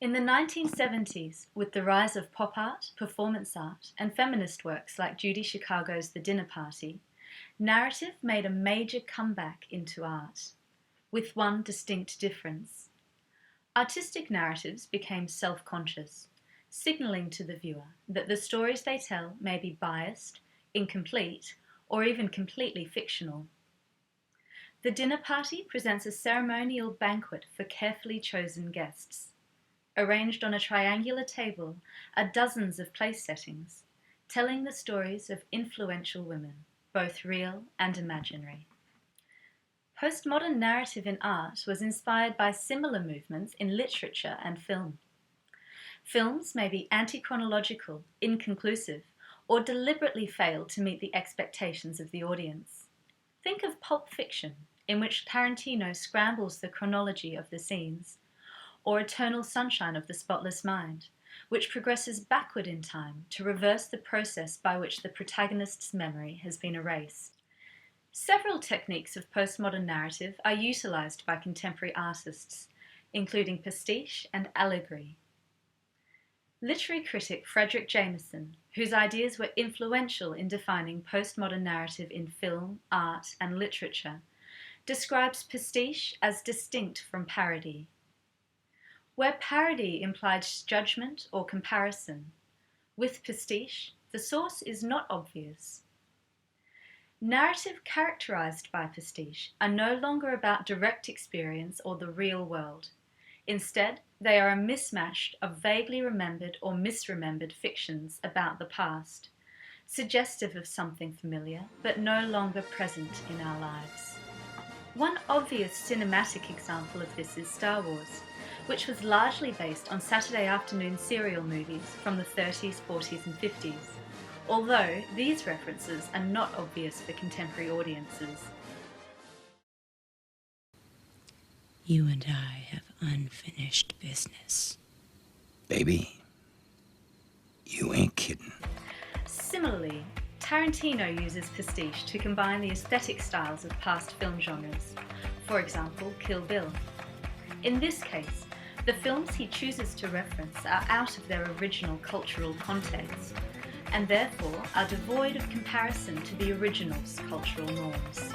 In the 1970s, with the rise of pop art, performance art, and feminist works like Judy Chicago's The Dinner Party, narrative made a major comeback into art, with one distinct difference. Artistic narratives became self-conscious, signalling to the viewer that the stories they tell may be biased, incomplete, or even completely fictional. The Dinner Party presents a ceremonial banquet for carefully chosen guests. Arranged on a triangular table are dozens of place settings, telling the stories of influential women, both real and imaginary. Postmodern narrative in art was inspired by similar movements in literature and film. Films may be anti-chronological, inconclusive, or deliberately fail to meet the expectations of the audience. Think of Pulp Fiction, in which Tarantino scrambles the chronology of the scenes, or Eternal Sunshine of the Spotless Mind, which progresses backward in time to reverse the process by which the protagonist's memory has been erased. Several techniques of postmodern narrative are utilized by contemporary artists, including pastiche and allegory. Literary critic Fredric Jameson, whose ideas were influential in defining postmodern narrative in film, art, and literature, describes pastiche as distinct from parody. Where parody implied judgment or comparison, with pastiche, the source is not obvious. Narrative characterized by pastiche are no longer about direct experience or the real world. Instead, they are a mismatch of vaguely remembered or misremembered fictions about the past, suggestive of something familiar but no longer present in our lives. One obvious cinematic example of this is Star Wars, which was largely based on Saturday afternoon serial movies from the 30s, 40s, and 50s, although these references are not obvious for contemporary audiences. You and I have unfinished business. Baby, you ain't kidding. Similarly, Tarantino uses pastiche to combine the aesthetic styles of past film genres, for example, Kill Bill. In this case, the films he chooses to reference are out of their original cultural context, and therefore are devoid of comparison to the original's cultural norms.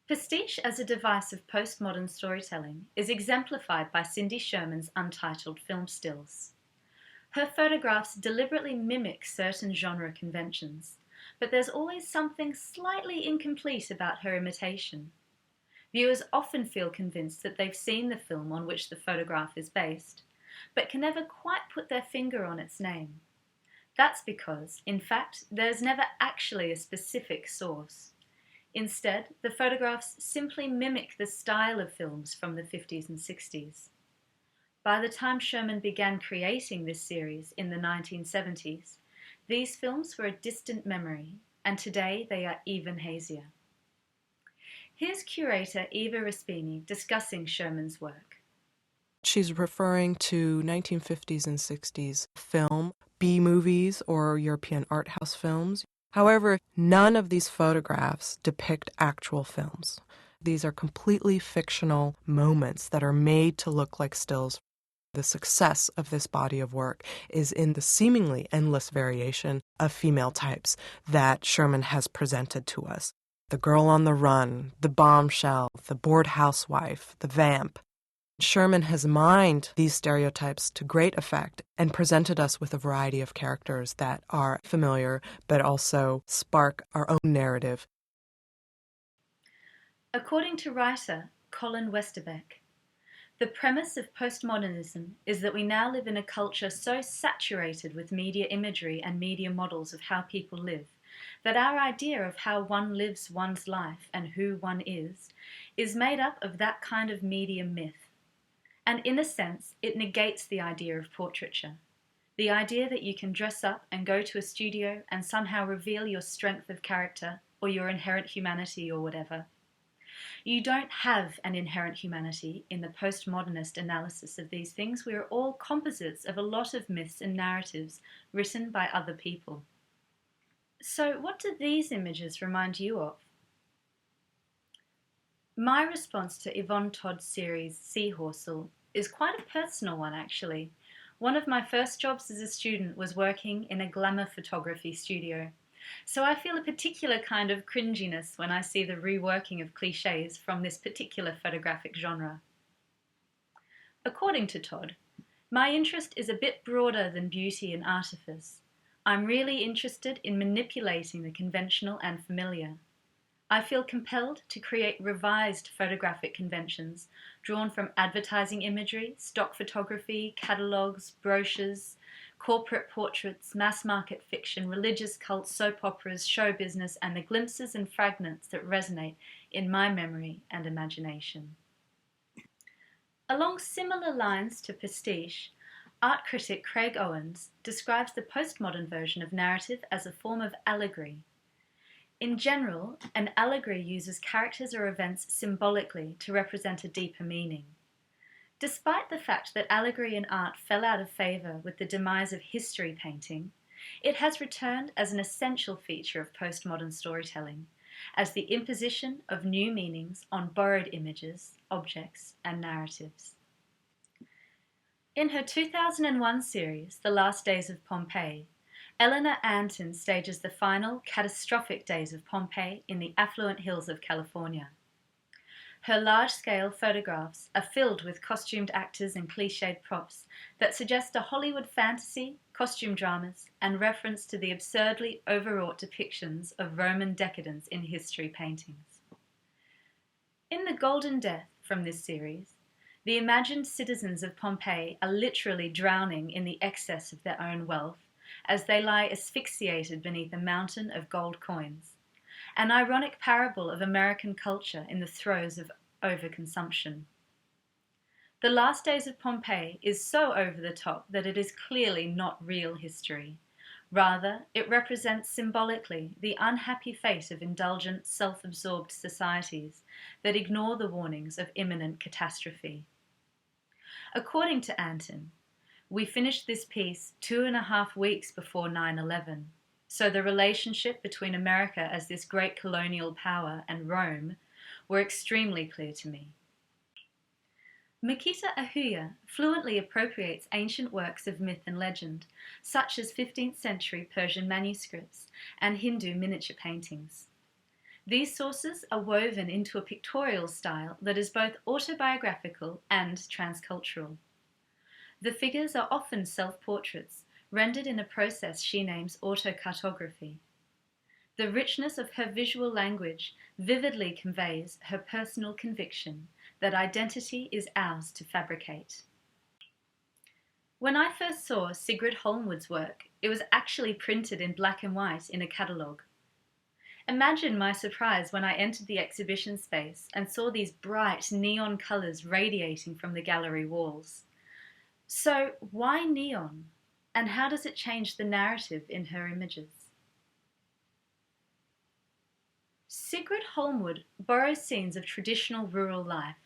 Pastiche as a device of postmodern storytelling is exemplified by Cindy Sherman's Untitled film stills. Her photographs deliberately mimic certain genre conventions, but there's always something slightly incomplete about her imitation. Viewers often feel convinced that they've seen the film on which the photograph is based, but can never quite put their finger on its name. That's because, in fact, there's never actually a specific source. Instead, the photographs simply mimic the style of films from the 50s and 60s. By the time Sherman began creating this series in the 1970s, these films were a distant memory, and today they are even hazier. Here's curator Eva Rispini discussing Sherman's work. She's referring to 1950s and 60s film, B-movies, or European art house films. However, none of these photographs depict actual films. These are completely fictional moments that are made to look like stills. The success of this body of work is in the seemingly endless variation of female types that Sherman has presented to us. The girl on the run, the bombshell, the bored housewife, the vamp. Sherman has mined these stereotypes to great effect and presented us with a variety of characters that are familiar but also spark our own narrative. According to writer Colin Westerbeck, the premise of postmodernism is that we now live in a culture so saturated with media imagery and media models of how people live that our idea of how one lives one's life and who one is made up of that kind of media myth. And in a sense, it negates the idea of portraiture, the idea that you can dress up and go to a studio and somehow reveal your strength of character or your inherent humanity or whatever. You don't have an inherent humanity in the postmodernist analysis of these things. We are all composites of a lot of myths and narratives written by other people. So what do these images remind you of? My response to Yvonne Todd's series Seahorsel is quite a personal one, actually. One of my first jobs as a student was working in a glamour photography studio, so I feel a particular kind of cringiness when I see the reworking of cliches from this particular photographic genre. According to Todd, my interest is a bit broader than beauty and artifice. I'm really interested in manipulating the conventional and familiar. I feel compelled to create revised photographic conventions drawn from advertising imagery, stock photography, catalogues, brochures, corporate portraits, mass-market fiction, religious cults, soap operas, show business, and the glimpses and fragments that resonate in my memory and imagination. Along similar lines to Pastiche, art critic Craig Owens describes the postmodern version of narrative as a form of allegory. In general, an allegory uses characters or events symbolically to represent a deeper meaning. Despite the fact that allegory in art fell out of favour with the demise of history painting, it has returned as an essential feature of postmodern storytelling, as the imposition of new meanings on borrowed images, objects, and narratives. In her 2001 series, The Last Days of Pompeii, Eleanor Antin stages the final, catastrophic days of Pompeii in the affluent hills of California. Her large-scale photographs are filled with costumed actors and cliched props that suggest a Hollywood fantasy, costume dramas, and reference to the absurdly overwrought depictions of Roman decadence in history paintings. In The Golden Death from this series, the imagined citizens of Pompeii are literally drowning in the excess of their own wealth as they lie asphyxiated beneath a mountain of gold coins, an ironic parable of American culture in the throes of overconsumption. The Last Days of Pompeii is so over the top that it is clearly not real history. Rather, it represents symbolically the unhappy fate of indulgent, self-absorbed societies that ignore the warnings of imminent catastrophe. According to Antin, we finished this piece 2.5 weeks before 9/11, so the relationship between America as this great colonial power and Rome were extremely clear to me. Mequitta Ahuja fluently appropriates ancient works of myth and legend, such as 15th century Persian manuscripts and Hindu miniature paintings. These sources are woven into a pictorial style that is both autobiographical and transcultural. The figures are often self-portraits, rendered in a process she names autocartography. The richness of her visual language vividly conveys her personal conviction that identity is ours to fabricate. When I first saw Sigrid Holmwood's work, it was actually printed in black and white in a catalogue. Imagine my surprise when I entered the exhibition space and saw these bright neon colours radiating from the gallery walls. So, why neon? And how does it change the narrative in her images? Sigrid Holmwood borrows scenes of traditional rural life,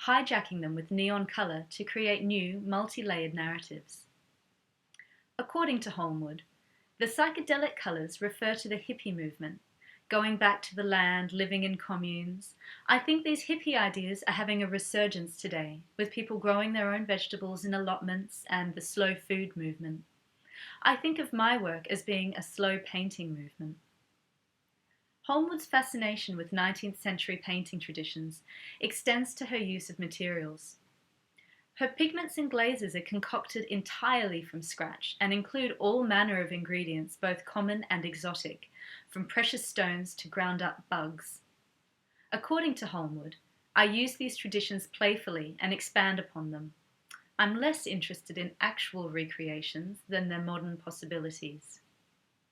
hijacking them with neon colour to create new, multi-layered narratives. According to Holmwood, the psychedelic colours refer to the hippie movement, going back to the land, living in communes. I think these hippie ideas are having a resurgence today, with people growing their own vegetables in allotments and the slow food movement. I think of my work as being a slow painting movement. Holmwood's fascination with 19th century painting traditions extends to her use of materials. Her pigments and glazes are concocted entirely from scratch and include all manner of ingredients, both common and exotic, from precious stones to ground-up bugs. According to Holmwood, I use these traditions playfully and expand upon them. I'm less interested in actual recreations than their modern possibilities.